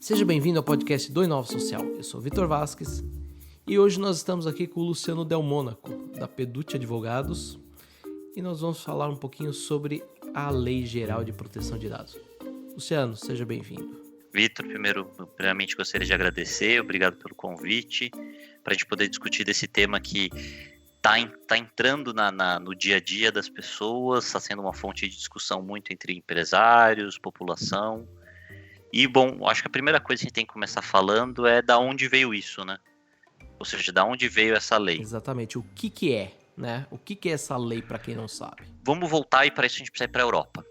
Seja bem-vindo ao podcast do Inova Social. Eu sou Vitor Vasques e hoje nós estamos aqui com o Luciano Del Mônaco, da Peducci Advogados, e nós vamos falar um pouquinho sobre a Lei Geral de Proteção de Dados. Luciano, seja bem-vindo. Vitor, primeiramente gostaria de agradecer, obrigado pelo convite, para a gente poder discutir desse tema que está entrando no dia a dia das pessoas, está sendo uma fonte de discussão muito entre empresários, população. E, bom, acho que a primeira coisa que a gente tem que começar falando é da onde veio isso, né? Ou seja, da onde veio essa lei. Exatamente, o que é, né? O que é essa lei, para quem não sabe? Vamos voltar e para isso a gente precisa ir para a Europa.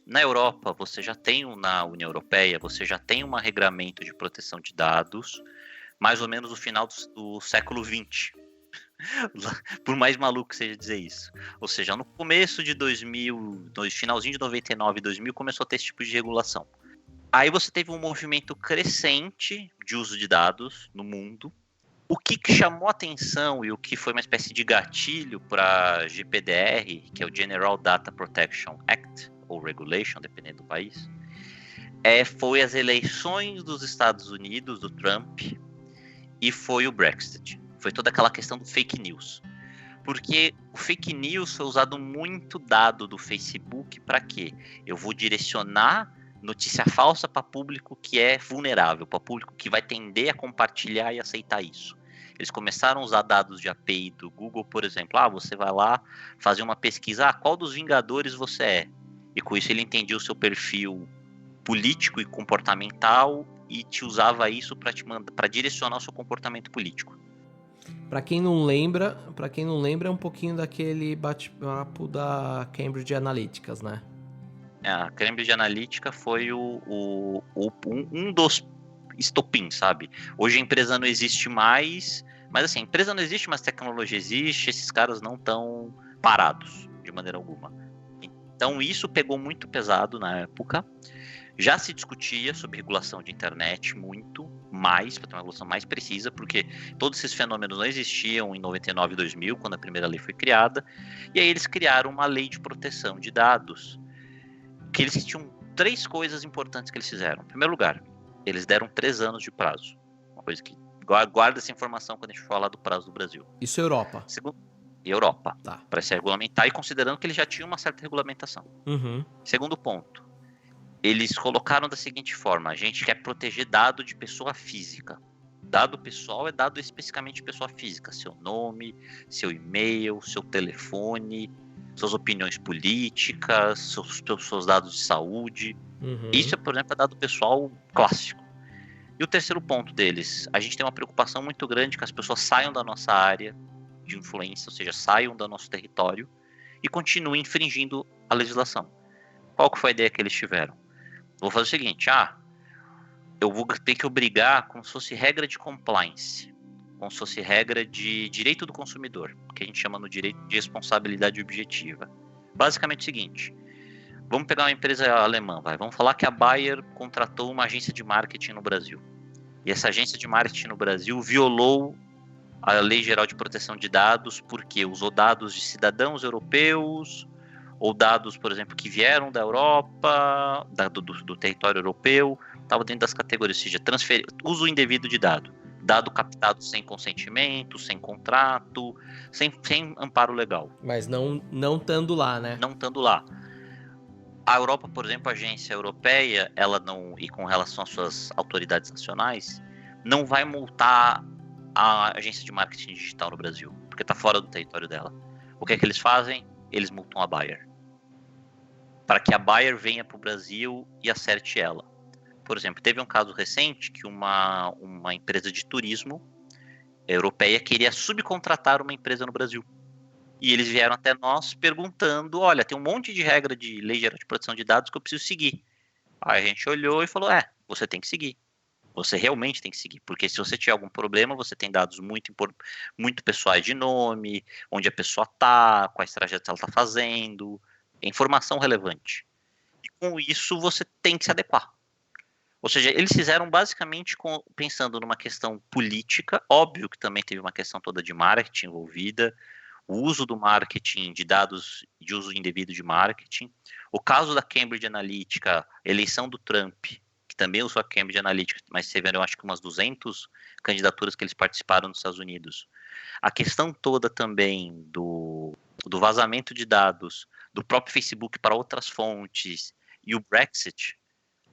Na Europa, você já tem, na União Europeia, você já tem um regramento de proteção de dados, mais ou menos no final do século XX. Por mais maluco que seja dizer isso. Ou seja, no começo de 2000, no finalzinho de 99 e 2000, começou a ter esse tipo de regulação. Aí você teve um movimento crescente de uso de dados no mundo. O que chamou atenção e o que foi uma espécie de gatilho para GPDR, que é o General Data Protection Act, ou Regulation, dependendo do país, foi as eleições dos Estados Unidos, do Trump, e foi o Brexit. Foi toda aquela questão do fake news. Porque o fake news foi usado muito dado do Facebook para quê? Eu vou direcionar notícia falsa para público que é vulnerável, para público que vai tender a compartilhar e aceitar isso. Eles começaram a usar dados de API do Google, por exemplo. Você vai lá fazer uma pesquisa, qual dos Vingadores você é? E com isso ele entendia o seu perfil político e comportamental e te usava isso para direcionar o seu comportamento político. Para quem não lembra, é um pouquinho daquele bate-papo da Cambridge Analytica, né? A Cambridge Analytica foi um dos estopins, sabe? Hoje a empresa não existe mais, mas assim, a empresa não existe, mas a tecnologia existe, esses caras não estão parados, de maneira alguma. Então isso pegou muito pesado na época. Já se discutia sobre regulação de internet muito mais, para ter uma regulação mais precisa, porque todos esses fenômenos não existiam em 99 e 2000, quando a primeira lei foi criada, e aí eles criaram uma lei de proteção de dados, que eles tinham 3 coisas importantes que eles fizeram. Em primeiro lugar, eles deram 3 anos de prazo, uma coisa que guarda essa informação quando a gente falar do prazo do Brasil. Isso é Europa. Segundo, Europa, tá, para se regulamentar, e considerando que eles já tinham uma certa regulamentação. Uhum. Segundo ponto, eles colocaram da seguinte forma: a gente quer proteger dado de pessoa física. Dado pessoal é dado especificamente de pessoa física. Seu nome, seu e-mail, seu telefone, suas opiniões políticas, seus dados de saúde. Uhum. Isso, por exemplo, é dado pessoal clássico. E o terceiro ponto deles: a gente tem uma preocupação muito grande que as pessoas saiam da nossa área de influência, ou seja, saiam do nosso território e continuem infringindo a legislação. Qual que foi a ideia que eles tiveram? Vou fazer o seguinte: eu vou ter que obrigar como se fosse regra de compliance, como se fosse regra de direito do consumidor, que a gente chama no direito de responsabilidade objetiva. Basicamente é o seguinte: vamos pegar uma empresa alemã, vamos falar que a Bayer contratou uma agência de marketing no Brasil. E essa agência de marketing no Brasil violou a Lei Geral de Proteção de Dados porque usou dados de cidadãos europeus, ou dados, por exemplo, que vieram da Europa, do território europeu, estava dentro das categorias, ou seja, uso indevido de dado captado sem consentimento, sem contrato, sem amparo legal. Mas não estando lá, né? Não estando lá. A Europa, por exemplo, a agência europeia, ela não, e com relação às suas autoridades nacionais, não vai multar a agência de marketing digital no Brasil, porque está fora do território dela. O que é que eles fazem? Eles multam a Bayer, para que a Bayer venha para o Brasil e acerte ela. Por exemplo, teve um caso recente que uma empresa de turismo europeia queria subcontratar uma empresa no Brasil. E eles vieram até nós perguntando: olha, tem um monte de regra de lei geral de proteção de dados que eu preciso seguir. Aí a gente olhou e falou: você tem que seguir. Você realmente tem que seguir, porque se você tiver algum problema, você tem dados muito pessoais de nome, onde a pessoa está, quais trajetos ela está fazendo, informação relevante. E com isso você tem que se adequar. Ou seja, eles fizeram basicamente pensando numa questão política, óbvio que também teve uma questão toda de marketing envolvida, o uso do marketing de dados de uso indevido de marketing. O caso da Cambridge Analytica, eleição do Trump, que também usou a Cambridge Analytica, mas tiveram, acho que umas 200 candidaturas que eles participaram nos Estados Unidos. A questão toda também do vazamento de dados do próprio Facebook para outras fontes e o Brexit,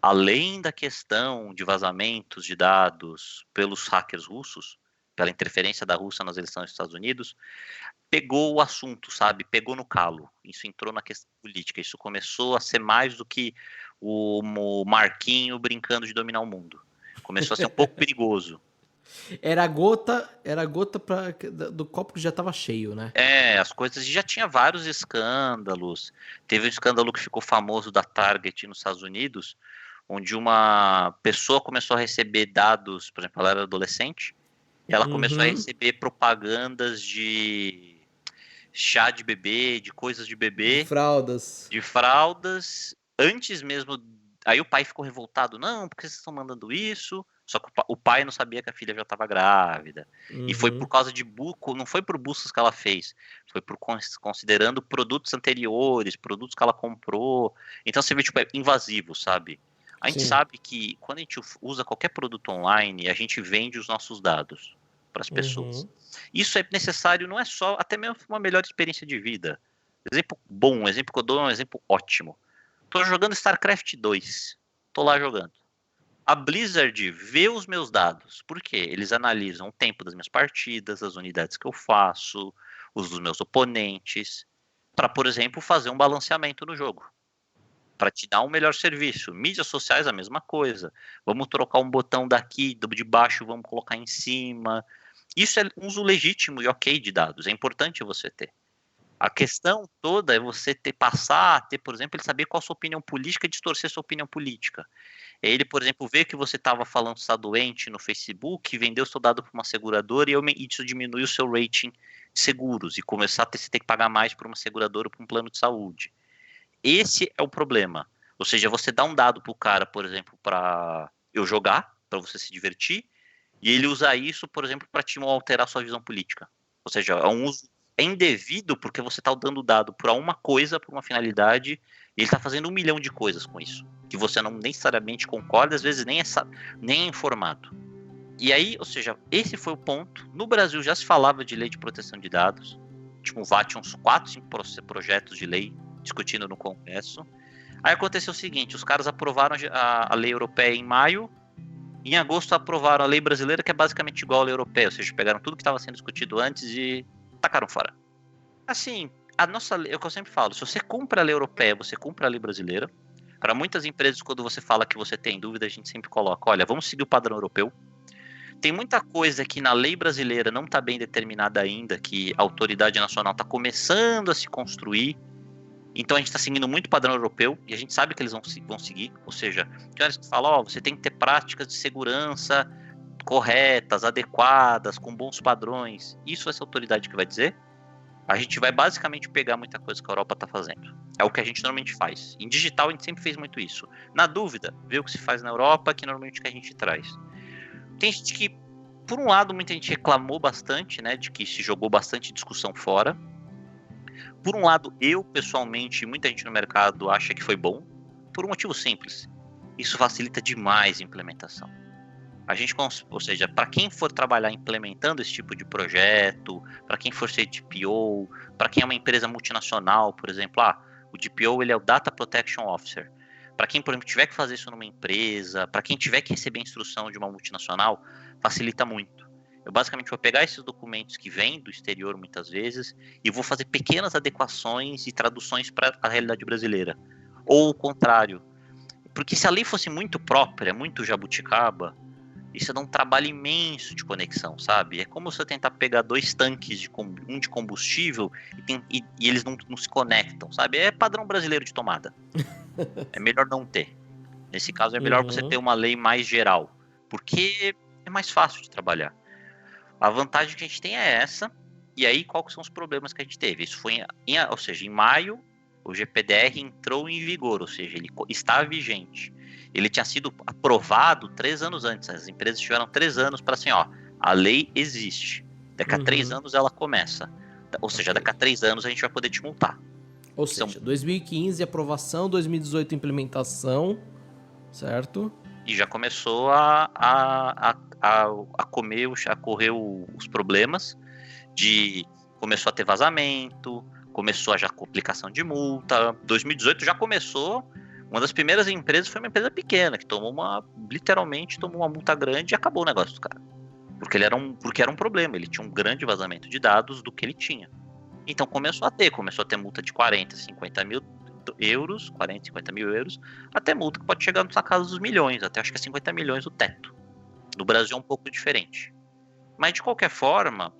além da questão de vazamentos de dados pelos hackers russos, pela interferência da Rússia nas eleições dos Estados Unidos, pegou o assunto, sabe? Pegou no calo. Isso entrou na questão política. Isso começou a ser mais do que o Marquinho brincando de dominar o mundo. Começou a ser um pouco perigoso. Era a gota do copo que já estava cheio, né? As coisas já tinha vários escândalos. Teve um escândalo que ficou famoso da Target nos Estados Unidos, onde uma pessoa começou a receber dados, por exemplo, ela era adolescente, e ela começou a receber propagandas de chá de bebê, de coisas de bebê. De fraldas, antes mesmo. Aí o pai ficou revoltado, não, por que vocês estão mandando isso? Só que o pai não sabia que a filha já estava grávida. E foi por causa de não foi por buscas que ela fez, foi por considerando produtos anteriores, produtos que ela comprou. Então você vê, tipo, é invasivo, sabe? A gente sabe que quando a gente usa qualquer produto online, a gente vende os nossos dados para as pessoas. Isso é necessário, não é só, até mesmo uma melhor experiência de vida. Exemplo bom, exemplo que eu dou é um exemplo ótimo. Tô jogando StarCraft 2. Tô lá jogando. A Blizzard vê os meus dados. Por quê? Eles analisam o tempo das minhas partidas, as unidades que eu faço, os dos meus oponentes, para, por exemplo, fazer um balanceamento no jogo. Para te dar um melhor serviço. Mídias sociais, a mesma coisa. Vamos trocar um botão daqui, de baixo, vamos colocar em cima. Isso é uso legítimo e ok de dados. É importante você ter. A questão toda é você passar a ter, por exemplo, ele saber qual a sua opinião política e distorcer sua opinião política. Ele, por exemplo, ver que você estava falando que está doente no Facebook, vendeu seu dado para uma seguradora e isso diminui o seu rating de seguros e começar a você ter que pagar mais para uma seguradora ou para um plano de saúde. Esse é o problema. Ou seja, você dá um dado para o cara, por exemplo, para eu jogar, para você se divertir, e ele usa isso, por exemplo, para te alterar sua visão política. Ou seja, é um uso indevido porque você está dando dado para uma coisa, para uma finalidade, e ele está fazendo 1 milhão de coisas com isso, que você não necessariamente concorda, às vezes nem é informado. E aí, ou seja, esse foi o ponto. No Brasil já se falava de lei de proteção de dados, tipo, tinha uns 4, 5 projetos de lei discutindo no Congresso. Aí aconteceu o seguinte, os caras aprovaram a lei europeia em maio, em agosto aprovaram a lei brasileira, que é basicamente igual à lei europeia, ou seja, pegaram tudo que estava sendo discutido antes e tacaram fora. Assim, a nossa lei, é o que eu sempre falo, se você cumpre a lei europeia, você cumpre a lei brasileira. Para muitas empresas, quando você fala que você tem dúvida, a gente sempre coloca, olha, vamos seguir o padrão europeu. Tem muita coisa que na lei brasileira não está bem determinada ainda, que a autoridade nacional está começando a se construir. Então a gente está seguindo muito o padrão europeu e a gente sabe que eles vão seguir. Ou seja, que horas que fala, você tem que ter práticas de segurança corretas, adequadas, com bons padrões. Isso vai ser a autoridade que vai dizer. A gente vai basicamente pegar muita coisa que a Europa está fazendo. É o que a gente normalmente faz. Em digital a gente sempre fez muito isso. Na dúvida, vê o que se faz na Europa, que normalmente é o que a gente traz. Tem gente que, por um lado, muita gente reclamou bastante, né, de que se jogou bastante discussão fora. Por um lado, eu, pessoalmente, muita gente no mercado acha que foi bom, por um motivo simples. Isso facilita demais a implementação. A gente, ou seja, para quem for trabalhar implementando esse tipo de projeto, para quem for ser DPO, para quem é uma empresa multinacional, por exemplo, o DPO ele é o Data Protection Officer. Para quem, por exemplo, tiver que fazer isso numa empresa, para quem tiver que receber instrução de uma multinacional, facilita muito. Eu basicamente vou pegar esses documentos que vêm do exterior muitas vezes e vou fazer pequenas adequações e traduções para a realidade brasileira. Ou o contrário. Porque se a lei fosse muito própria, muito jabuticaba, isso dá um trabalho imenso de conexão, sabe? É como você tentar pegar 2 tanques, um de combustível, e eles não se conectam, sabe? É padrão brasileiro de tomada. É melhor não ter. Nesse caso, é melhor você ter uma lei mais geral, porque é mais fácil de trabalhar. A vantagem que a gente tem é essa, e aí quais são os problemas que a gente teve? Isso foi, ou seja, em maio, o GPDR entrou em vigor, ou seja, ele está vigente. Ele tinha sido aprovado 3 anos antes. As empresas tiveram 3 anos para assim, a lei existe. Daqui a 3 anos ela começa. Ou seja, daqui a 3 anos a gente vai poder te multar. Ou seja, 2015 aprovação, 2018 implementação, certo? E já começou a correr os problemas começou a ter vazamento, começou a já complicação de multa. 2018 já começou. Uma das primeiras empresas foi uma empresa pequena, que literalmente tomou uma multa grande e acabou o negócio do cara. Porque era um problema, ele tinha um grande vazamento de dados do que ele tinha. Então começou a ter multa de 40, 50 mil euros, 40, 50 mil euros, até multa que pode chegar na casa dos milhões, até acho que é 50 milhões o teto. No Brasil é um pouco diferente. Mas de qualquer forma,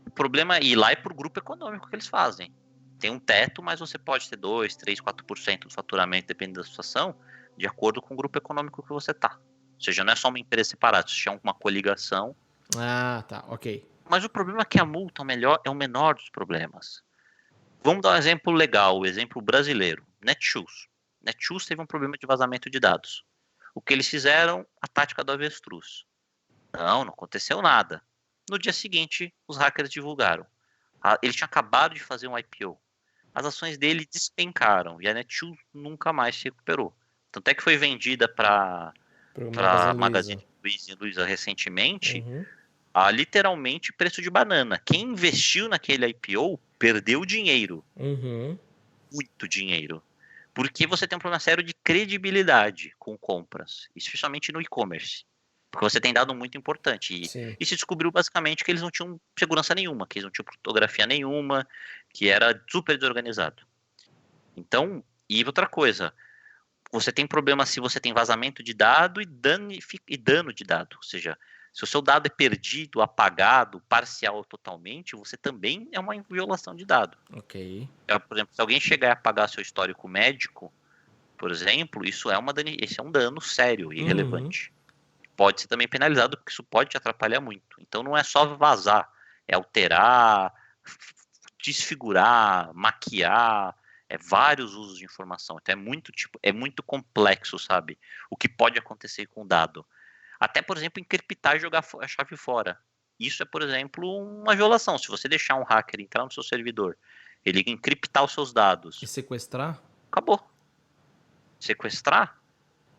o problema é ir lá pro grupo econômico que eles fazem. Tem um teto, mas você pode ter 2, 3, 4% do faturamento, dependendo da situação, de acordo com o grupo econômico que você tá. Ou seja, não é só uma empresa separada, se tiver uma coligação. Ah, tá, ok. Mas o problema é que a multa é o menor dos problemas. Vamos dar um exemplo legal, o exemplo brasileiro. Netshoes. Netshoes teve um problema de vazamento de dados. O que eles fizeram? A tática do avestruz. Não aconteceu nada. No dia seguinte, os hackers divulgaram. Ele tinha acabado de fazer um IPO. As ações dele despencaram e a Netshoes nunca mais se recuperou. Tanto é que foi vendida para Magazine Luiza recentemente, a literalmente preço de banana. Quem investiu naquele IPO perdeu dinheiro. Muito dinheiro. Porque você tem um problema sério de credibilidade com compras, especialmente no e-commerce. Porque você tem dado muito importante. E se descobriu basicamente que eles não tinham segurança nenhuma, que eles não tinham criptografia nenhuma, que era super desorganizado. Então, e outra coisa, você tem problema se você tem vazamento de dado e dano de dado. Ou seja, se o seu dado é perdido, apagado, parcial ou totalmente, você também é uma violação de dado. Ok. Por exemplo, se alguém chegar e apagar seu histórico médico, por exemplo, isso é um dano sério e irrelevante. Pode ser também penalizado, porque isso pode te atrapalhar muito. Então não é só vazar, é alterar, desfigurar, maquiar, vários usos de informação. Então é muito complexo, sabe? O que pode acontecer com o dado. Até, por exemplo, encriptar e jogar a chave fora. Isso é, por exemplo, uma violação. Se você deixar um hacker entrar no seu servidor, ele encriptar os seus dados. E sequestrar? Acabou. Sequestrar?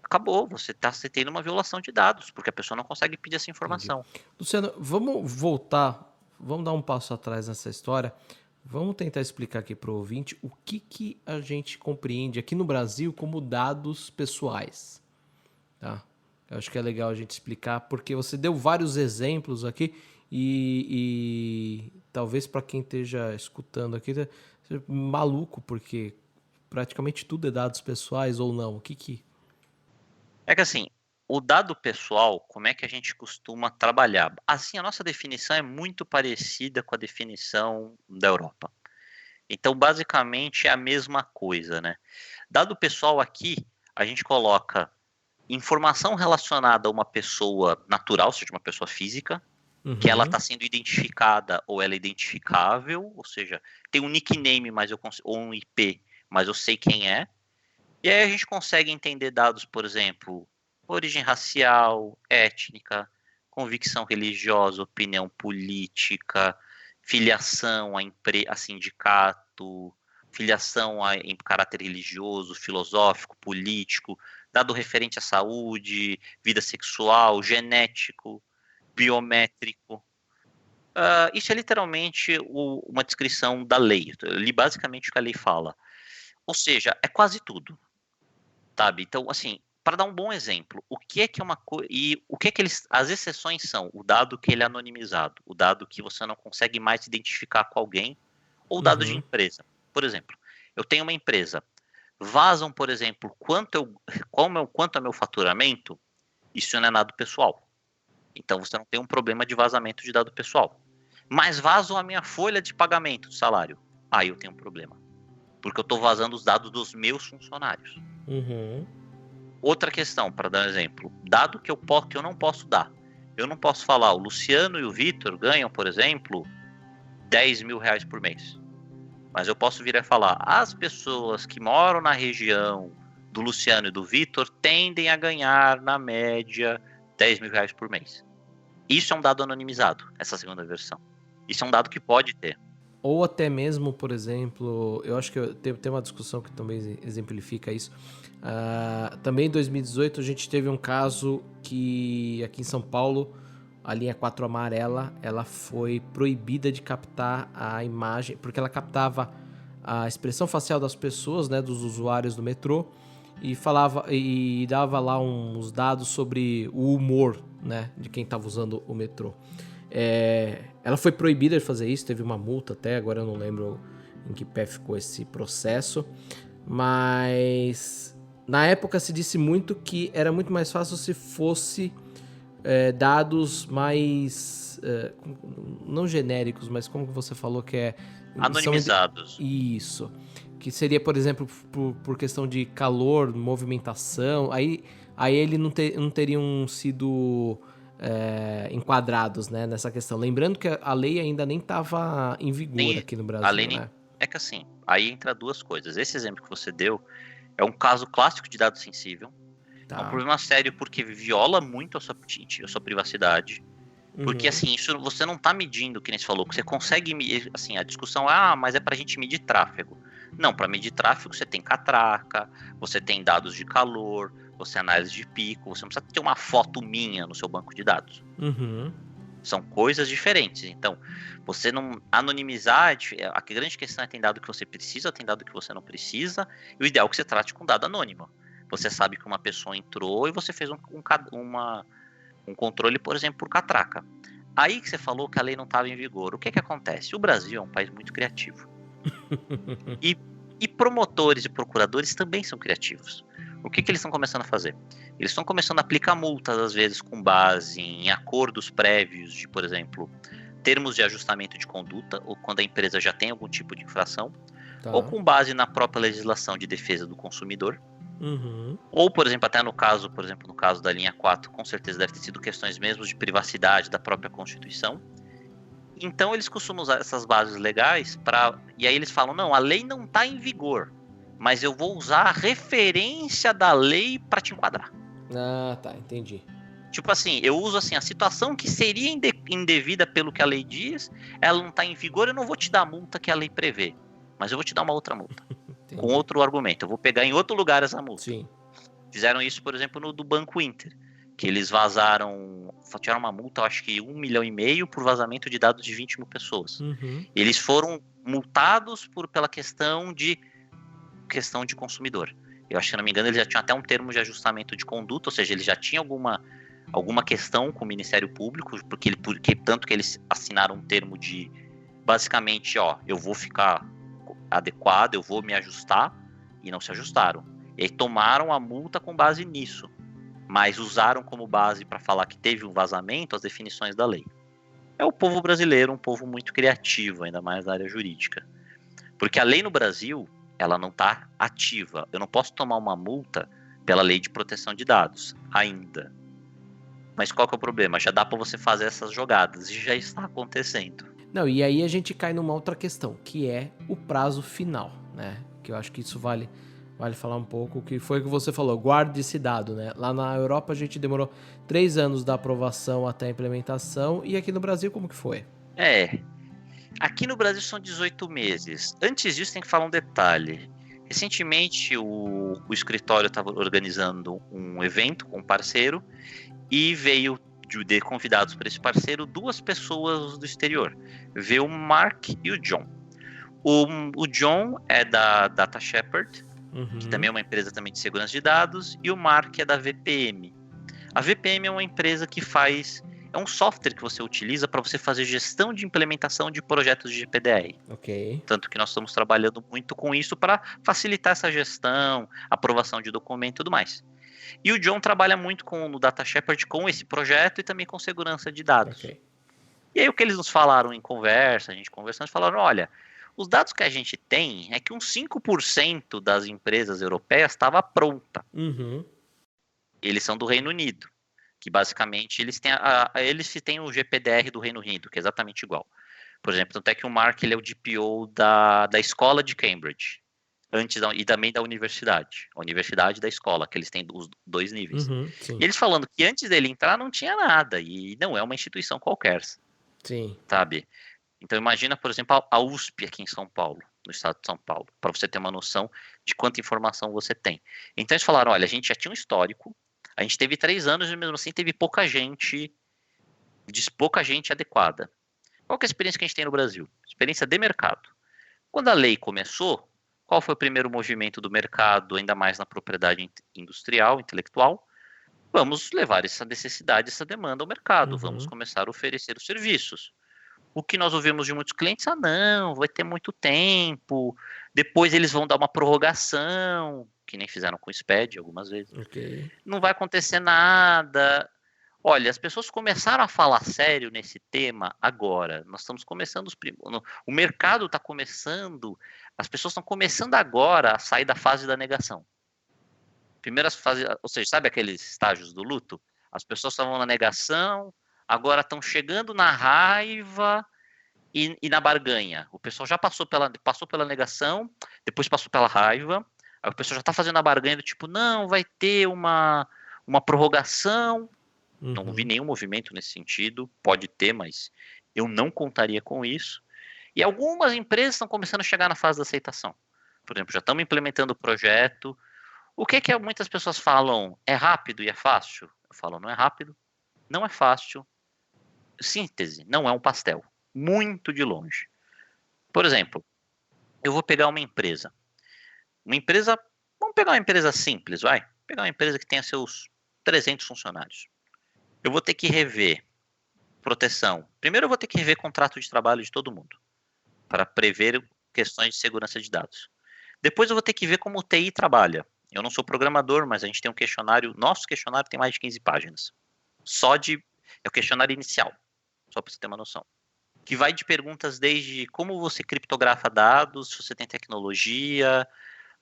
Acabou, você está tendo uma violação de dados, porque a pessoa não consegue pedir essa informação. Entendi. Luciano, vamos voltar, vamos dar um passo atrás nessa história, vamos tentar explicar aqui para o ouvinte o que a gente compreende aqui no Brasil como dados pessoais, tá? Eu acho que é legal a gente explicar, porque você deu vários exemplos aqui e talvez para quem esteja escutando aqui, seja maluco, porque praticamente tudo é dados pessoais ou não, o que... É que assim, o dado pessoal, como é que a gente costuma trabalhar? Assim, a nossa definição é muito parecida com a definição da Europa. Então, basicamente, é a mesma coisa, né? Dado pessoal aqui, a gente coloca informação relacionada a uma pessoa natural, ou seja, uma pessoa física, que ela está sendo identificada ou ela é identificável, ou seja, tem um nickname ou um IP, mas eu sei quem é. E aí a gente consegue entender dados, por exemplo, origem racial, étnica, convicção religiosa, opinião política, filiação a sindicato, filiação em caráter religioso, filosófico, político, dado referente à saúde, vida sexual, genético, biométrico. Isso é literalmente uma descrição da lei. Eu li basicamente o que a lei fala. Ou seja, é quase tudo. Sabe? Então, assim, para dar um bom exemplo, o que é uma coisa e o que as exceções são? O dado que ele é anonimizado, o dado que você não consegue mais se identificar com alguém, ou dado de empresa. Por exemplo, eu tenho uma empresa, vazam, por exemplo, quanto é meu faturamento, isso não é dado pessoal. Então você não tem um problema de vazamento de dado pessoal. Mas vazam a minha folha de pagamento de salário. Aí eu tenho um problema. Porque eu estou vazando os dados dos meus funcionários. Outra questão, para dar um exemplo, dado que eu não posso dar. Eu não posso falar, o Luciano e o Vitor ganham, por exemplo, 10 mil reais por mês. Mas eu posso vir a falar, as pessoas que moram na região do Luciano e do Vitor tendem a ganhar, na média, 10 mil reais por mês. Isso é um dado anonimizado, essa segunda versão. Isso é um dado que pode ter. Ou até mesmo, por exemplo, eu acho que tem uma discussão que também exemplifica isso. Também em 2018 a gente teve um caso que aqui em São Paulo a linha 4 amarela ela foi proibida de captar a imagem, porque ela captava a expressão facial das pessoas, né, dos usuários do metrô, e dava lá uns dados sobre o humor, né, de quem estava usando o metrô. Ela foi proibida de fazer isso, teve uma multa até, agora eu não lembro em que pé ficou esse processo, mas na época se disse muito que era muito mais fácil se fosse dados mais, não genéricos, mas como você falou que anonimizados. Isso, que seria, por exemplo, por questão de calor, movimentação, aí eles não teriam sido enquadrados, né, nessa questão. Lembrando que a lei ainda nem estava em vigor aqui no Brasil, a lei né? É que assim, aí entra duas coisas. Esse exemplo que você deu é um caso clássico de dado sensível. É um problema sério porque viola muito a sua privacidade. Porque assim, isso você não tá medindo, que nem você falou, que você consegue medir, assim, a discussão mas é pra gente medir tráfego. Não, para medir tráfego você tem catraca, você tem dados de calor, você análise de pico, você não precisa ter uma foto minha no seu banco de dados. São coisas diferentes. Então, você não anonimizar, a grande questão é tem dado que você precisa, tem dado que você não precisa, e o ideal é que você trate com dado anônimo. Você sabe que uma pessoa entrou e você fez um controle, por exemplo, por catraca. Aí que você falou que a lei não estava em vigor. O que acontece? O Brasil é um país muito criativo. E promotores e procuradores também são criativos. O que eles estão começando a fazer? Eles estão começando a aplicar multas, às vezes, com base em acordos prévios de, por exemplo, termos de ajustamento de conduta, ou quando a empresa já tem algum tipo de infração, ou com base na própria legislação de defesa do consumidor. Ou, por exemplo, até no caso da linha 4, com certeza deve ter sido questões mesmo de privacidade da própria Constituição. Então eles costumam usar essas bases legais e aí eles falam, não, a lei não está em vigor, mas eu vou usar a referência da lei para te enquadrar. Tá, entendi. Tipo assim, eu uso assim, a situação que seria indevida pelo que a lei diz, ela não está em vigor, eu não vou te dar a multa que a lei prevê, mas eu vou te dar uma outra multa. Com outro argumento, eu vou pegar em outro lugar essa multa. Sim. Fizeram isso, por exemplo, do Banco Inter, que eles tiraram uma multa, eu acho que 1,5 milhão por vazamento de dados de 20 mil pessoas. Eles foram multados pela questão de consumidor. Eu acho que, se não me engano, eles já tinham até um termo de ajustamento de conduta, ou seja, eles já tinham alguma questão com o Ministério Público, tanto que eles assinaram um termo de, basicamente, eu vou ficar adequado, eu vou me ajustar, e não se ajustaram. E aí tomaram a multa com base nisso, mas usaram como base para falar que teve um vazamento as definições da lei. É o povo brasileiro, um povo muito criativo, ainda mais na área jurídica. Porque a lei no Brasil, ela não está ativa. Eu não posso tomar uma multa pela lei de proteção de dados, ainda. Mas qual que é o problema? Já dá para você fazer essas jogadas, e já está acontecendo. Não, e aí a gente cai numa outra questão, que é o prazo final, né? Que eu acho que isso vale falar um pouco, que foi o que você falou, guarde esse dado, né? Lá na Europa a gente demorou 3 anos da aprovação até a implementação, e aqui no Brasil como que foi? Aqui no Brasil são 18 meses. Antes disso tem que falar um detalhe. Recentemente o escritório estava organizando um evento com um parceiro e veio de convidados para esse parceiro 2 pessoas do exterior. Veio o Mark e o John. O John é da Data Shepherd, que também é uma empresa também de segurança de dados, e o Mark é da VPM. A VPM é uma empresa que é um software que você utiliza para você fazer gestão de implementação de projetos de GPDR. Ok. Tanto que nós estamos trabalhando muito com isso para facilitar essa gestão, aprovação de documento e tudo mais. E o John trabalha muito no Data Shepherd com esse projeto e também com segurança de dados. Okay. E aí o que eles nos falaram em conversa, a gente conversando, falaram, olha, os dados que a gente tem é que uns 5% das empresas europeias estava pronta. Eles são do Reino Unido, que basicamente eles têm o GPDR do Reino Unido, que é exatamente igual. Por exemplo, tanto é que o Mark ele é o DPO da escola de Cambridge, e também da universidade. A universidade da escola, que eles têm os 2 níveis. E eles falando que antes dele entrar não tinha nada, e não é uma instituição qualquer. Sim. Sabe? Então imagina, por exemplo, a USP aqui em São Paulo, no estado de São Paulo, para você ter uma noção de quanta informação você tem. Então eles falaram, olha, a gente já tinha um histórico, a gente teve 3 anos e mesmo assim teve pouca gente adequada. Qual que é a experiência que a gente tem no Brasil? Experiência de mercado. Quando a lei começou, qual foi o primeiro movimento do mercado, ainda mais na propriedade industrial, intelectual? Vamos levar essa necessidade, essa demanda ao mercado, vamos começar a oferecer os serviços. O que nós ouvimos de muitos clientes, não, vai ter muito tempo, depois eles vão dar uma prorrogação, que nem fizeram com o SPED algumas vezes. Ok. Não vai acontecer nada. Olha, as pessoas começaram a falar sério nesse tema agora. Nós estamos começando o mercado está começando, as pessoas estão começando agora a sair da fase da negação. Primeiras fases, ou seja, sabe aqueles estágios do luto? As pessoas estavam na negação, agora estão chegando na raiva e na barganha. O pessoal já passou pela negação, depois passou pela raiva, aí o pessoal já está fazendo a barganha do tipo, não, vai ter uma prorrogação. Não vi nenhum movimento nesse sentido, pode ter, mas eu não contaria com isso. E algumas empresas estão começando a chegar na fase da aceitação. Por exemplo, já estamos implementando o projeto. O que muitas pessoas falam? É rápido e é fácil? Eu falo, não é rápido, não é fácil. Síntese, não é um pastel. Muito de longe. Por exemplo, eu vou pegar uma empresa. Vamos pegar uma empresa simples, vai. Pegar uma empresa que tenha seus 300 funcionários. Eu vou ter que rever proteção. Primeiro eu vou ter que rever contrato de trabalho de todo mundo, para prever questões de segurança de dados. Depois eu vou ter que ver como o TI trabalha. Eu não sou programador, mas a gente tem um questionário, nosso questionário tem mais de 15 páginas. É o questionário inicial, só para você ter uma noção. Que vai de perguntas desde como você criptografa dados, se você tem tecnologia,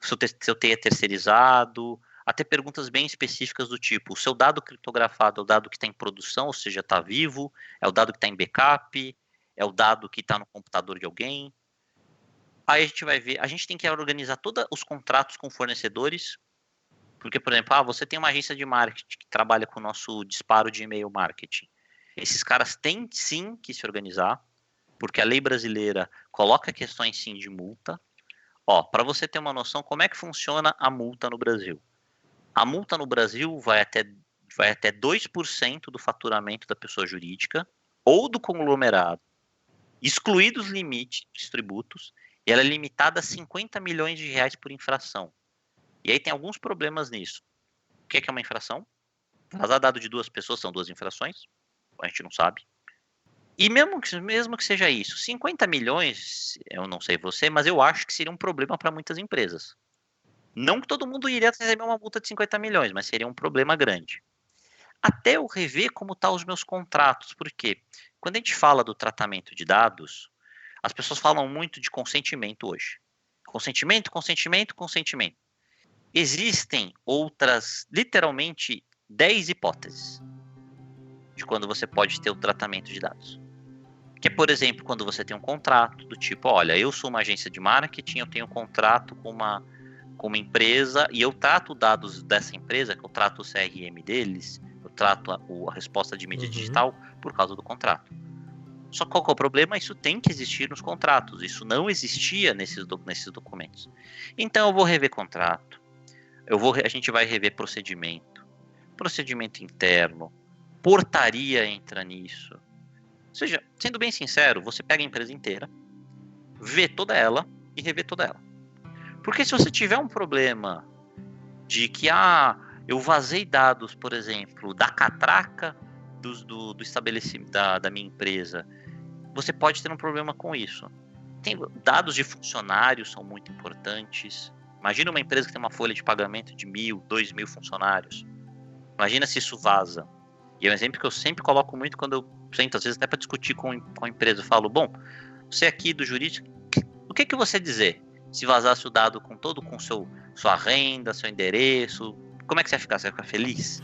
se o TI é terceirizado, até perguntas bem específicas do tipo, o seu dado criptografado é o dado que está em produção, ou seja, está vivo, é o dado que está em backup, é o dado que está no computador de alguém. Aí a gente vai ver, a gente tem que organizar todos os contratos com fornecedores, porque, por exemplo, você tem uma agência de marketing que trabalha com o nosso disparo de e-mail marketing. Esses caras têm sim que se organizar, porque a lei brasileira coloca questões sim de multa. Para você ter uma noção, como é que funciona a multa no Brasil? A multa no Brasil vai até 2% do faturamento da pessoa jurídica ou do conglomerado, excluídos os limites dos tributos, e ela é limitada a 50 milhões de reais por infração. E aí tem alguns problemas nisso. O que é uma infração? Vazar dado de 2 pessoas são 2 infrações, a gente não sabe. E mesmo que seja isso, 50 milhões, eu não sei você, mas eu acho que seria um problema para muitas empresas. Não que todo mundo iria receber uma multa de 50 milhões, mas seria um problema grande. Até eu rever como estão os meus contratos, porque quando a gente fala do tratamento de dados, as pessoas falam muito de consentimento hoje. Consentimento, consentimento, consentimento. Existem outras, literalmente, 10 hipóteses de quando você pode ter o tratamento de dados. Que é, por exemplo, quando você tem um contrato do tipo, olha, eu sou uma agência de marketing, eu tenho um contrato com uma empresa e eu trato dados dessa empresa, que eu trato o CRM deles, eu trato a resposta de mídia digital por causa do contrato. Só que qual que é o problema? Isso tem que existir nos contratos, isso não existia nesses documentos. Então eu vou rever contrato, a gente vai rever procedimento interno, portaria entra nisso. Ou seja, sendo bem sincero, você pega a empresa inteira, vê toda ela e revê toda ela. Porque se você tiver um problema de que eu vazei dados, por exemplo, da catraca do estabelecimento da minha empresa, você pode ter um problema com isso. Dados de funcionários são muito importantes. Imagina uma empresa que tem uma folha de pagamento de 1.000, 2.000 funcionários. Imagina se isso vaza. E é um exemplo que eu sempre coloco muito quando eu sento, às vezes até para discutir com a empresa. Eu falo, bom, você aqui do jurídico, o que você dizer? Se vazasse o dado com sua renda, seu endereço, como é que você ia ficar? Você ia ficar feliz?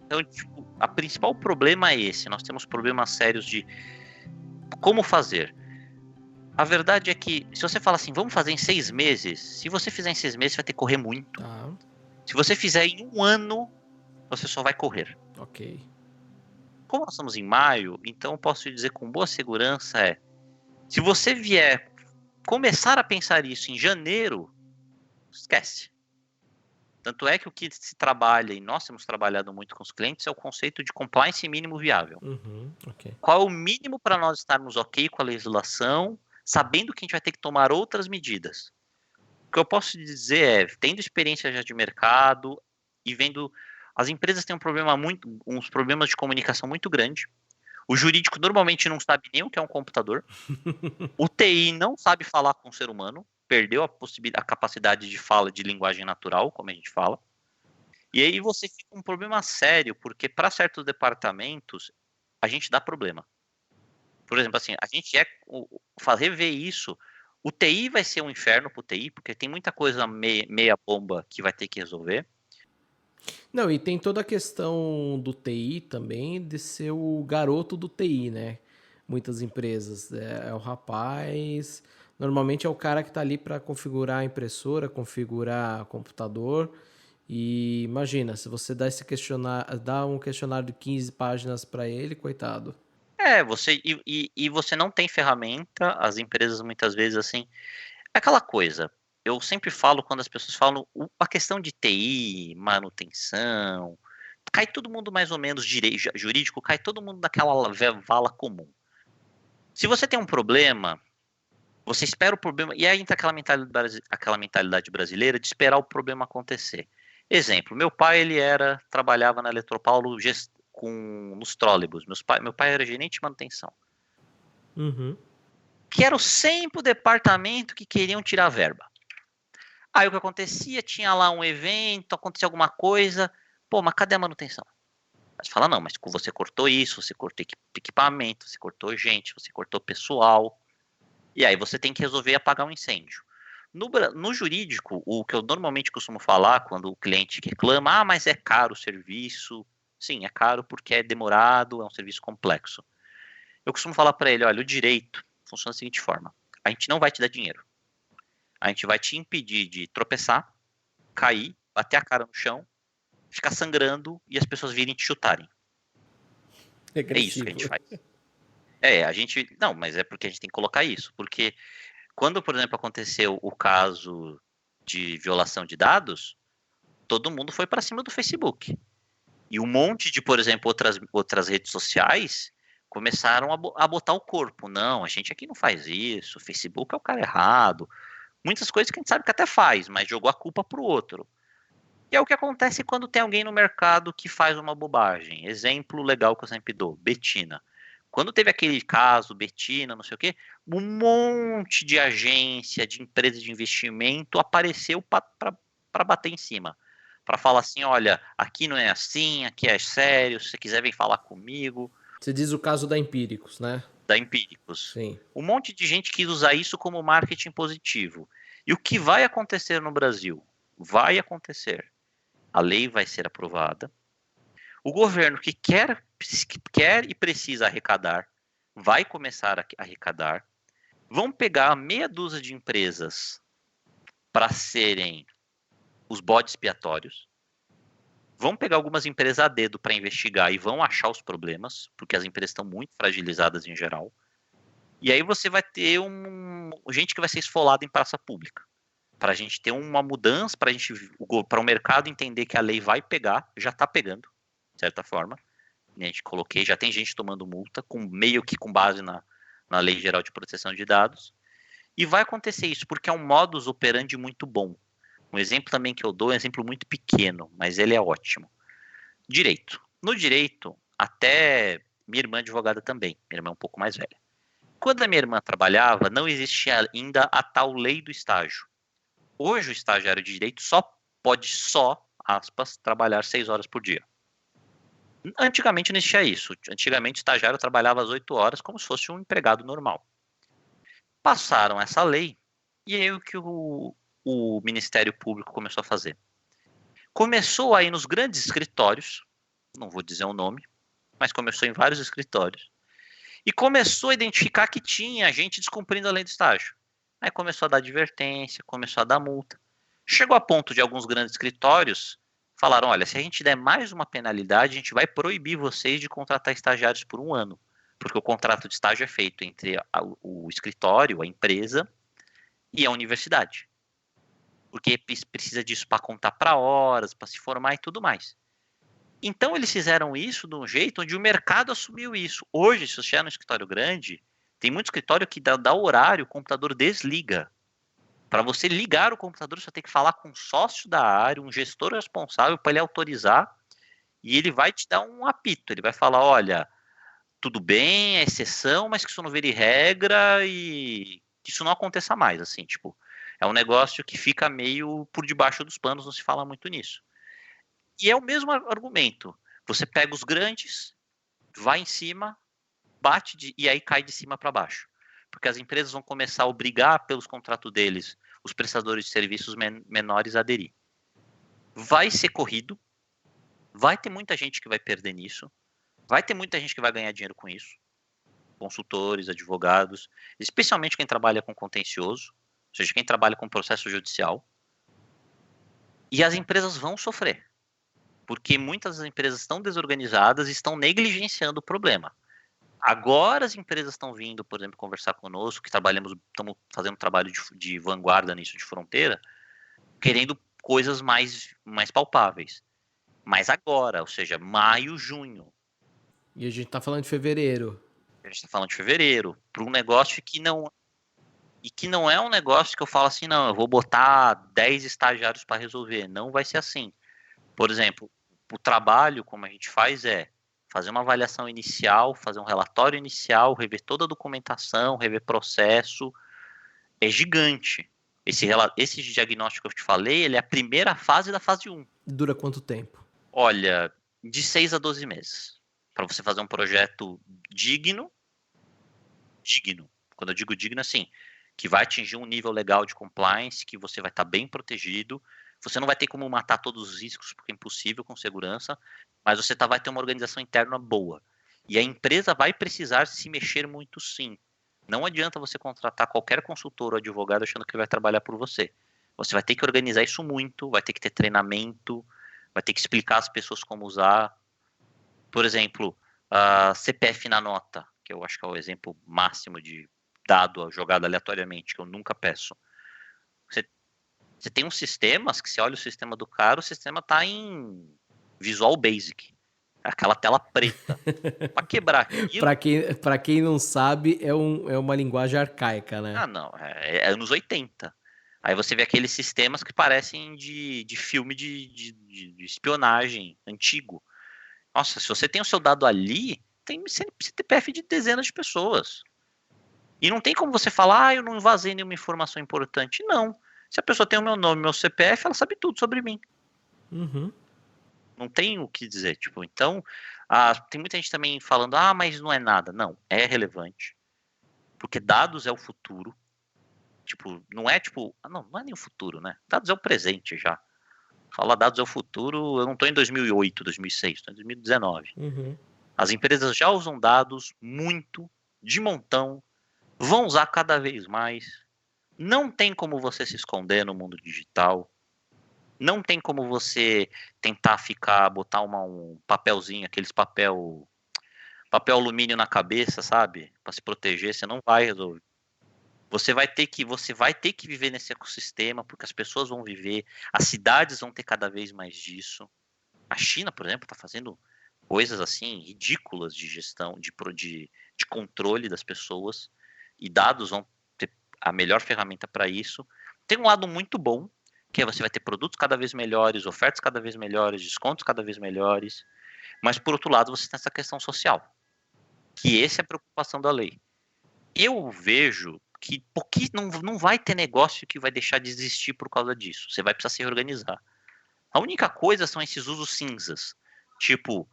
Então, o principal problema é esse. Nós temos problemas sérios de como fazer. A verdade é que, se você fala assim, vamos fazer em 6 meses, se você fizer em 6 meses, você vai ter que correr muito. Se você fizer em 1 ano, você só vai correr. Ok. como nós estamos em maio, então eu posso dizer com boa segurança se você vier começar a pensar isso em janeiro, esquece. Tanto é que o que se trabalha, e nós temos trabalhado muito com os clientes, é o conceito de compliance mínimo viável. Okay. Qual é o mínimo para nós estarmos ok com a legislação, sabendo que a gente vai ter que tomar outras medidas? O que eu posso dizer tendo experiência já de mercado e vendo, as empresas têm uns problemas de comunicação muito grande. O jurídico normalmente não sabe nem o que é um computador. O TI não sabe falar com o ser humano, perdeu a capacidade de fala de linguagem natural, como a gente fala. E aí você fica com um problema sério, porque para certos departamentos a gente dá problema. Por exemplo, assim, a gente rever isso. O TI vai ser um inferno pro TI, porque tem muita coisa meia bomba que vai ter que resolver. Não, e tem toda a questão do TI também, de ser o garoto do TI, né? Muitas empresas. É o rapaz. Normalmente é o cara que tá ali para configurar a impressora, configurar o computador. E imagina, se você dá um questionário de 15 páginas para ele, coitado. Você não tem ferramenta, as empresas muitas vezes assim, é aquela coisa. Eu sempre falo quando as pessoas falam a questão de TI, manutenção, cai todo mundo mais ou menos jurídico, cai todo mundo naquela vala comum. Se você tem um problema, você espera o problema, e aí entra aquela mentalidade brasileira de esperar o problema acontecer. Exemplo, meu pai trabalhava na Eletropaulo nos trólebus. Meu pai era gerente de manutenção. Que era sempre o departamento que queriam tirar verba. Aí o que acontecia? Tinha lá um evento, acontecia alguma coisa. Pô, mas cadê a manutenção? Mas fala, não, mas você cortou isso, você cortou equipamento, você cortou gente, você cortou pessoal. E aí você tem que resolver apagar um incêndio. No jurídico, o que eu normalmente costumo falar quando o cliente reclama, mas é caro o serviço. Sim, é caro porque é demorado, é um serviço complexo. Eu costumo falar para ele, olha, o direito funciona da seguinte forma. A gente não vai te dar dinheiro. A gente vai te impedir de tropeçar, cair, bater a cara no chão, ficar sangrando e as pessoas virem te chutarem. É isso que a gente faz. Não, mas é porque a gente tem que colocar isso. Porque quando, por exemplo, aconteceu o caso de violação de dados, todo mundo foi para cima do Facebook. E um monte de, por exemplo, outras redes sociais começaram a botar o corpo. Não, a gente aqui não faz isso, o Facebook é o cara errado. Muitas coisas que a gente sabe que até faz, mas jogou a culpa pro outro. E é o que acontece quando tem alguém no mercado que faz uma bobagem. Exemplo legal que eu sempre dou, Betina. Quando teve aquele caso, Betina, não sei o quê, um monte de agência, de empresa de investimento apareceu para bater em cima. Para falar assim, olha, aqui não é assim, aqui é sério, se você quiser vem falar comigo. Você diz o caso da Empíricos, né? Da Empíricos. Sim. Um monte de gente quis usar isso como marketing positivo. E o que vai acontecer no Brasil? Vai acontecer. A lei vai ser aprovada. O governo que quer e precisa arrecadar, vai começar a arrecadar. Vão pegar meia dúzia de empresas para serem os bodes expiatórios. Vão pegar algumas empresas a dedo para investigar e vão achar os problemas, porque as empresas estão muito fragilizadas em geral. E aí você vai ter gente que vai ser esfolada em praça pública. Para a gente ter uma mudança, para o mercado entender que a lei vai pegar, já está pegando, de certa forma. A gente já tem gente tomando multa, meio que com base na Lei Geral de Proteção de Dados. E vai acontecer isso, porque é um modus operandi muito bom. Um exemplo também que eu dou é um exemplo muito pequeno, mas ele é ótimo. Direito. No direito, até minha irmã é advogada também, minha irmã é um pouco mais velha. Quando a minha irmã trabalhava, não existia ainda a tal lei do estágio. Hoje o estagiário de direito pode, aspas, trabalhar 6 horas por dia. Antigamente não existia isso. Antigamente o estagiário trabalhava às 8 horas como se fosse um empregado normal. Passaram essa lei e aí o que o Ministério Público começou a fazer? Começou aí nos grandes escritórios, não vou dizer o nome, mas começou em vários escritórios, e começou a identificar que tinha gente descumprindo a lei do estágio. Aí começou a dar advertência, começou a dar multa. Chegou a ponto de alguns grandes escritórios falaram, olha, se a gente der mais uma penalidade, a gente vai proibir vocês de contratar estagiários por um ano, porque o contrato de estágio é feito entre o escritório, a empresa e a universidade, porque precisa disso para contar para horas, para se formar e tudo mais. Então eles fizeram isso de um jeito onde o mercado assumiu isso. Hoje, se você chegar no escritório grande, tem muito escritório que dá horário, o computador desliga. Para você ligar o computador, você tem que falar com um sócio da área, um gestor responsável para ele autorizar, e ele vai te dar um apito. Ele vai falar, olha, tudo bem, é exceção, mas que isso não vire regra e que isso não aconteça mais, assim, tipo, é um negócio que fica meio por debaixo dos panos, não se fala muito nisso. E é o mesmo argumento. Você pega os grandes, vai em cima, e aí cai de cima para baixo. Porque as empresas vão começar a obrigar pelos contratos deles os prestadores de serviços menores a aderir. Vai ser corrido, vai ter muita gente que vai perder nisso, vai ter muita gente que vai ganhar dinheiro com isso, consultores, advogados, especialmente quem trabalha com contencioso, ou seja, quem trabalha com processo judicial, e as empresas vão sofrer, porque muitas das empresas estão desorganizadas e estão negligenciando o problema. Agora as empresas estão vindo, por exemplo, conversar conosco, que estamos fazendo um trabalho de vanguarda nisso, de fronteira, querendo coisas mais palpáveis. Mas agora, ou seja, maio, junho. E a gente tá falando de fevereiro. A gente está falando de fevereiro, para um negócio que não é um negócio que eu falo assim, não, eu vou botar 10 estagiários para resolver. Não vai ser assim. Por exemplo, o trabalho, como a gente faz, é fazer uma avaliação inicial, fazer um relatório inicial, rever toda a documentação, rever processo. É gigante. Esse diagnóstico que eu te falei, ele é a primeira fase da fase 1. Dura quanto tempo? Olha, de 6 a 12 meses. Para você fazer um projeto digno. Quando eu digo digno, assim, que vai atingir um nível legal de compliance, que você vai estar bem protegido. Você não vai ter como matar todos os riscos, porque é impossível com segurança, mas você vai ter uma organização interna boa. E a empresa vai precisar se mexer muito, sim. Não adianta você contratar qualquer consultor ou advogado achando que vai trabalhar por você. Você vai ter que organizar isso muito, vai ter que ter treinamento, vai ter que explicar às pessoas como usar. Por exemplo, a CPF na nota, que eu acho que é o exemplo máximo de dado jogado aleatoriamente, que eu nunca peço. Você tem uns sistemas que você olha o sistema do cara, o sistema tá em Visual Basic. Aquela tela preta. Para quebrar aquilo. Pra quem não sabe, é uma linguagem arcaica, né? Ah, não. É anos 80. Aí você vê aqueles sistemas que parecem de filme de espionagem antigo. Nossa, se você tem o seu dado ali, tem CPF de dezenas de pessoas. E não tem como você falar, eu não vazei nenhuma informação importante. Não. Se a pessoa tem o meu nome, meu CPF, ela sabe tudo sobre mim. Uhum. Não tem o que dizer. Tipo, então, tem muita gente também falando, mas não é nada. Não, é relevante. Porque dados é o futuro. Tipo, não é tipo. Não é nem o futuro, né? Dados é o presente já. Falar dados é o futuro, eu não estou em 2008, 2006, estou em 2019. Uhum. As empresas já usam dados muito, de montão, vão usar cada vez mais. Não tem como você se esconder no mundo digital. Não tem como você tentar botar um papelzinho, aqueles papel alumínio na cabeça, sabe? Para se proteger, você não vai resolver. Você vai ter que viver nesse ecossistema, porque as pessoas vão viver, as cidades vão ter cada vez mais disso. A China, por exemplo, está fazendo coisas assim ridículas de gestão, de controle das pessoas, e dados vão ter a melhor ferramenta para isso. Tem um lado muito bom, que é você vai ter produtos cada vez melhores, ofertas cada vez melhores, descontos cada vez melhores, mas por outro lado você tem essa questão social, que essa é a preocupação da lei. Eu vejo que não vai ter negócio que vai deixar de existir por causa disso. Você vai precisar se reorganizar. A única coisa são esses usos cinzas, tipo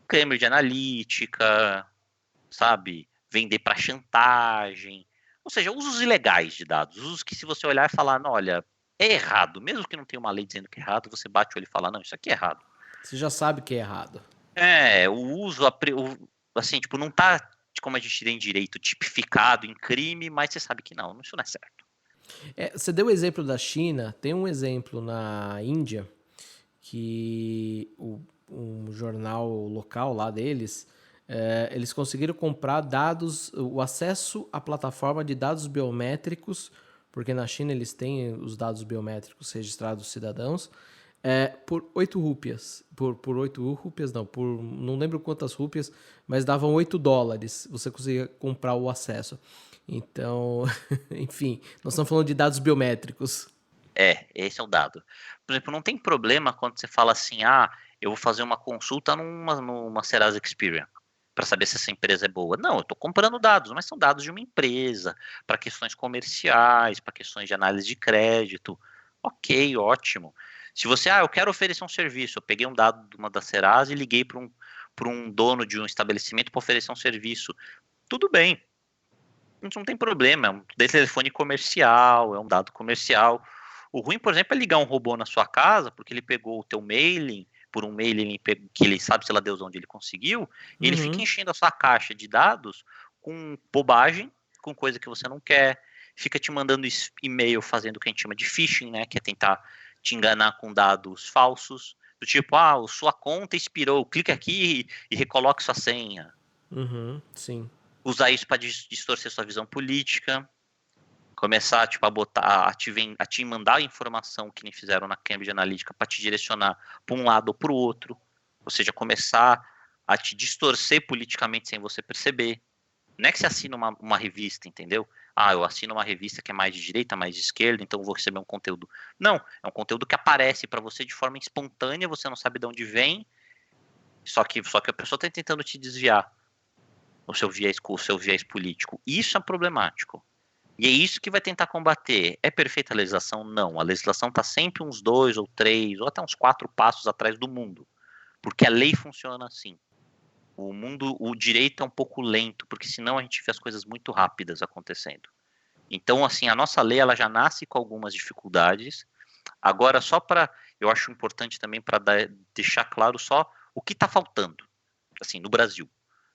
Cambridge Analytica, sabe? Vender para chantagem. Ou seja, usos ilegais de dados. Usos que se você olhar e falar, não, olha, é errado. Mesmo que não tenha uma lei dizendo que é errado, você bate o olho e fala, não, isso aqui é errado. Você já sabe que é errado. O uso, assim, tipo, não tá, como a gente tem direito, tipificado em crime, mas você sabe que não, isso não é certo. Você deu o exemplo da China, tem um exemplo na Índia, que um jornal local lá deles, eles conseguiram comprar dados, o acesso à plataforma de dados biométricos, porque na China eles têm os dados biométricos registrados dos cidadãos, por 8 rúpias. Por 8 rúpias, não, não lembro quantas rúpias, mas davam $8. Você conseguia comprar o acesso. Então, enfim, nós estamos falando de dados biométricos. Esse é o dado. Por exemplo, não tem problema quando você fala assim, eu vou fazer uma consulta numa Serasa Experian para saber se essa empresa é boa. Não, eu estou comprando dados, mas são dados de uma empresa, para questões comerciais, para questões de análise de crédito. Ok, ótimo. Se você, eu quero oferecer um serviço, eu peguei um dado de uma da Serasa e liguei para um dono de um estabelecimento para oferecer um serviço. Tudo bem, não tem problema, é um telefone comercial, é um dado comercial. O ruim, por exemplo, é ligar um robô na sua casa, porque ele pegou o teu mailing, por um mailing que ele sabe, se lá Deus, onde ele conseguiu, e ele fica enchendo a sua caixa de dados com bobagem, com coisa que você não quer, fica te mandando e-mail fazendo o que a gente chama de phishing, né, que é tentar te enganar com dados falsos, do tipo, sua conta expirou, clica aqui e recoloque sua senha. Sim. Usar isso para distorcer sua visão política, começar a te mandar informação que nem fizeram na Cambridge Analytica para te direcionar para um lado ou para o outro, ou seja, começar a te distorcer politicamente sem você perceber. Não é que você assina uma revista, entendeu? Eu assino uma revista que é mais de direita, mais de esquerda, então vou receber um conteúdo. Não, é um conteúdo que aparece para você de forma espontânea, você não sabe de onde vem, só que a pessoa está tentando te desviar o seu viés político. Isso é problemático. E é isso que vai tentar combater. É perfeita a legislação? Não. A legislação está sempre uns 2 ou 3, ou até uns 4 passos atrás do mundo. Porque a lei funciona assim. O direito é um pouco lento, porque senão a gente vê as coisas muito rápidas acontecendo. Então, assim, a nossa lei ela já nasce com algumas dificuldades. Agora, eu acho importante também para deixar claro só o que está faltando, assim, no Brasil.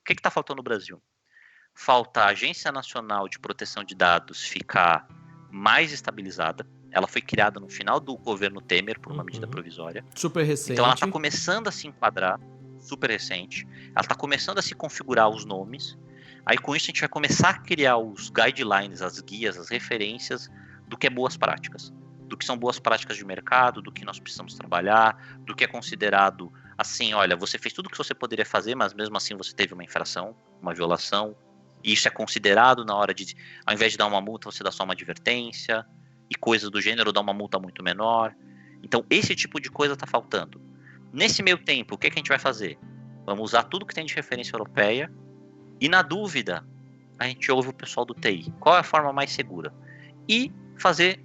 O que está faltando no Brasil? Falta a Agência Nacional de Proteção de Dados ficar mais estabilizada. Ela foi criada no final do governo Temer por uma medida provisória. Super recente. Então ela está começando a se enquadrar, super recente. Ela está começando a se configurar os nomes. Aí com isso a gente vai começar a criar os guidelines, as guias, as referências do que é boas práticas. Do que são boas práticas de mercado, do que nós precisamos trabalhar, do que é considerado assim, olha, você fez tudo o que você poderia fazer, mas mesmo assim você teve uma infração, uma violação. E isso é considerado na hora de, ao invés de dar uma multa, você dá só uma advertência, e coisas do gênero, dá uma multa muito menor. Então, esse tipo de coisa está faltando. Nesse meio tempo, o que a gente vai fazer? Vamos usar tudo que tem de referência europeia, e na dúvida, a gente ouve o pessoal do TI. Qual é a forma mais segura? E fazer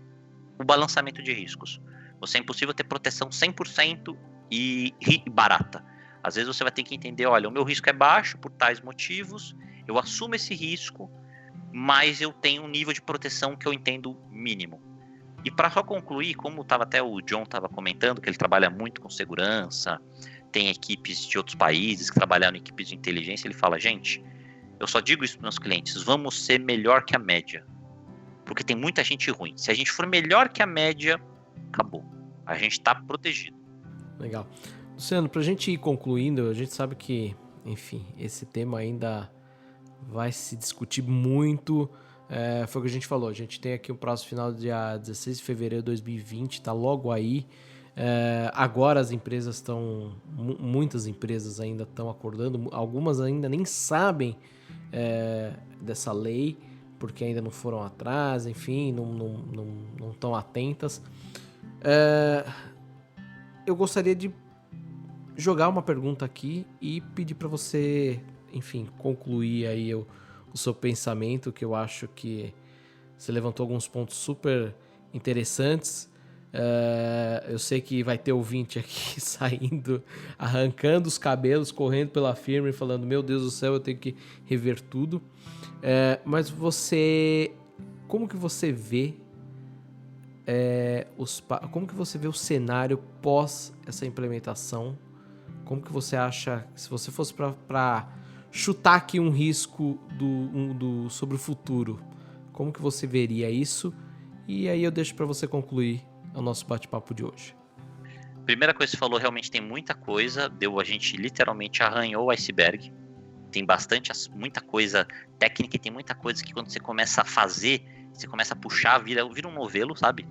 o balançamento de riscos. Você é impossível ter proteção 100% e barata. Às vezes você vai ter que entender, olha, o meu risco é baixo por tais motivos, eu assumo esse risco, mas eu tenho um nível de proteção que eu entendo mínimo. E para só concluir, como até o John estava comentando, que ele trabalha muito com segurança, tem equipes de outros países que trabalham em equipes de inteligência, ele fala, gente, eu só digo isso para meus clientes, vamos ser melhor que a média. Porque tem muita gente ruim. Se a gente for melhor que a média, acabou. A gente está protegido. Legal. Luciano, para a gente ir concluindo, a gente sabe que, enfim, esse tema ainda vai se discutir muito. Foi o que a gente falou. A gente tem aqui o prazo final do dia 16 de fevereiro de 2020, está logo aí. Agora as empresas muitas empresas ainda estão acordando, algumas ainda nem sabem dessa lei, porque ainda não foram atrás, enfim, não estão atentas. Eu gostaria de jogar uma pergunta aqui e pedir para você, enfim, concluir aí o seu pensamento, que eu acho que você levantou alguns pontos super interessantes. Eu sei que vai ter ouvinte aqui saindo, arrancando os cabelos, correndo pela firma e falando, meu Deus do céu, eu tenho que rever tudo. Mas como que você vê como que você vê o cenário pós essa implementação? Como que você acha, se você fosse para chutar aqui um risco sobre o futuro, como que você veria isso? E aí eu deixo para você concluir o nosso bate-papo de hoje. Primeira coisa que você falou, realmente tem muita coisa. A gente literalmente arranhou o iceberg. Tem muita coisa técnica e tem muita coisa que quando você começa a fazer, você começa a puxar, vira um novelo, sabe?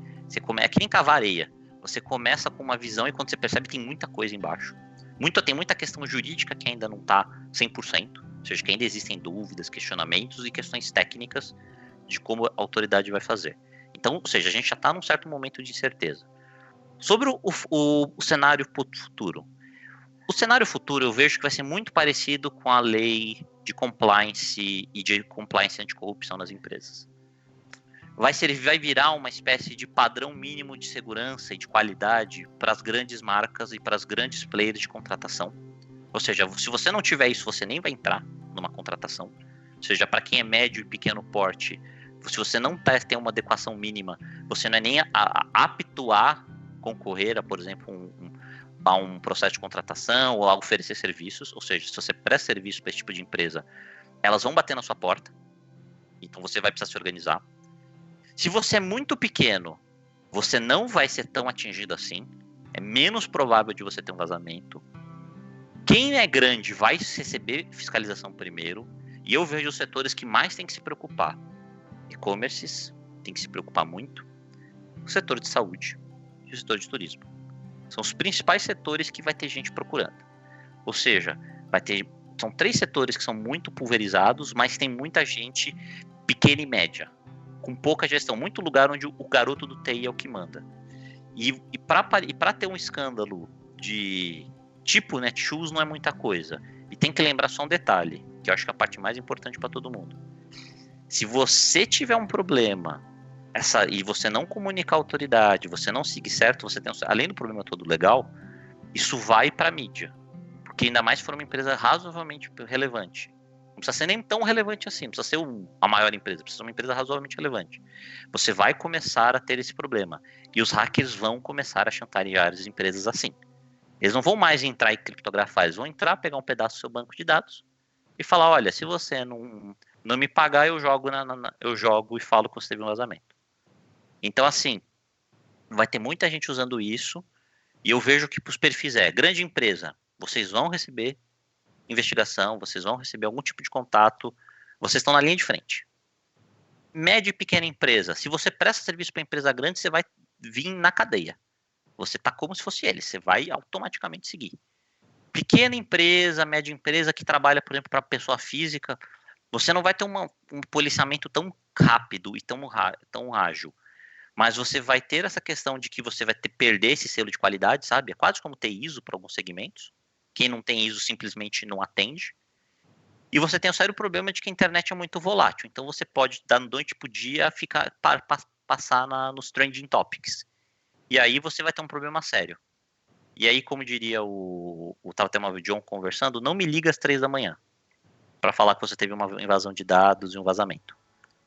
É que nem cavar areia. Você começa com uma visão e quando você percebe tem muita coisa embaixo. Tem muita questão jurídica que ainda não está 100%. Ou seja, que ainda existem dúvidas, questionamentos e questões técnicas de como a autoridade vai fazer. Então, ou seja, a gente já está num certo momento de incerteza. Sobre o cenário futuro. O cenário futuro eu vejo que vai ser muito parecido com a lei de compliance e de compliance anticorrupção nas empresas. Vai virar uma espécie de padrão mínimo de segurança e de qualidade para as grandes marcas e para as grandes players de contratação. Ou seja, se você não tiver isso, você nem vai entrar numa contratação. Ou seja, para quem é médio e pequeno porte, se você não tem uma adequação mínima, você não é nem apto a concorrer a, por exemplo, a um processo de contratação ou a oferecer serviços. Ou seja, se você presta serviço para esse tipo de empresa, elas vão bater na sua porta. Então você vai precisar se organizar. Se você é muito pequeno, você não vai ser tão atingido assim. É menos provável de você ter um vazamento. Quem é grande vai receber fiscalização primeiro. E eu vejo os setores que mais tem que se preocupar. E-commerces tem que se preocupar muito. O setor de saúde e o setor de turismo. São os principais setores que vai ter gente procurando. Ou seja, são 3 setores que são muito pulverizados, mas tem muita gente pequena e média. Com pouca gestão, muito lugar onde o garoto do TI é o que manda. E para ter um escândalo de tipo Netshoes não é muita coisa. E tem que lembrar só um detalhe, que eu acho que é a parte mais importante para todo mundo. Se você tiver um problema e você não comunicar a autoridade, você não seguir certo, você tem além do problema todo legal, isso vai para a mídia. Porque ainda mais se for uma empresa razoavelmente relevante. Não precisa ser nem tão relevante assim, não precisa ser a maior empresa, precisa ser uma empresa razoavelmente relevante. Você vai começar a ter esse problema. E os hackers vão começar a chantagear as empresas assim. Eles não vão mais entrar e criptografar, eles vão entrar, pegar um pedaço do seu banco de dados e falar, olha, se você não me pagar, eu jogo e falo que você teve um vazamento. Então, assim, vai ter muita gente usando isso e eu vejo que para os perfis grande empresa, vocês vão receber investigação, vocês vão receber algum tipo de contato, vocês estão na linha de frente. Média e pequena empresa, se você presta serviço para empresa grande, você vai vir na cadeia. Você está como se fosse ele, você vai automaticamente seguir. Pequena empresa, média empresa que trabalha, por exemplo, para pessoa física, você não vai ter um policiamento tão rápido e tão ágil. Mas você vai ter essa questão de que você vai perder esse selo de qualidade, sabe? É quase como ter ISO para alguns segmentos. Quem não tem ISO simplesmente não atende. E você tem o sério problema de que a internet é muito volátil. Então você pode, da noite pro dia, passar nos trending topics. E aí você vai ter um problema sério. E aí, como diria o Tautema John conversando, não me liga às 3 da manhã para falar que você teve uma invasão de dados e um vazamento.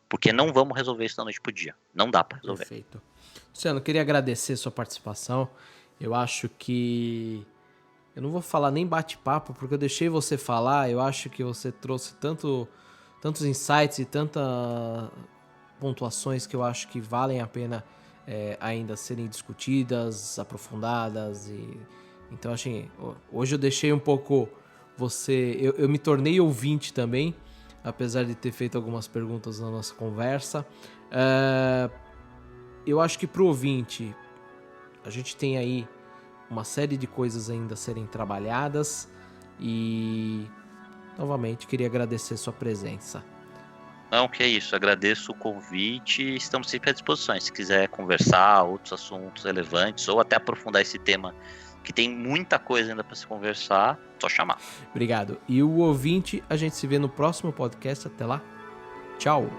Porque não vamos resolver isso da noite pro dia. Não dá para resolver. Perfeito. Luciano, eu queria agradecer a sua participação. Eu acho que... Eu não vou falar nem bate-papo, porque eu deixei você falar. Eu acho que você trouxe tantos insights e tantas pontuações que eu acho que valem a pena ainda serem discutidas, aprofundadas. Então, assim, hoje eu deixei um pouco você... Eu me tornei ouvinte também, apesar de ter feito algumas perguntas na nossa conversa. Eu acho que para o ouvinte, a gente tem aí uma série de coisas ainda a serem trabalhadas e, novamente, queria agradecer a sua presença. Não, que é isso, agradeço o convite e estamos sempre à disposição. Se quiser conversar outros assuntos relevantes ou até aprofundar esse tema, que tem muita coisa ainda para se conversar, só chamar. Obrigado. E o ouvinte, a gente se vê no próximo podcast. Até lá. Tchau.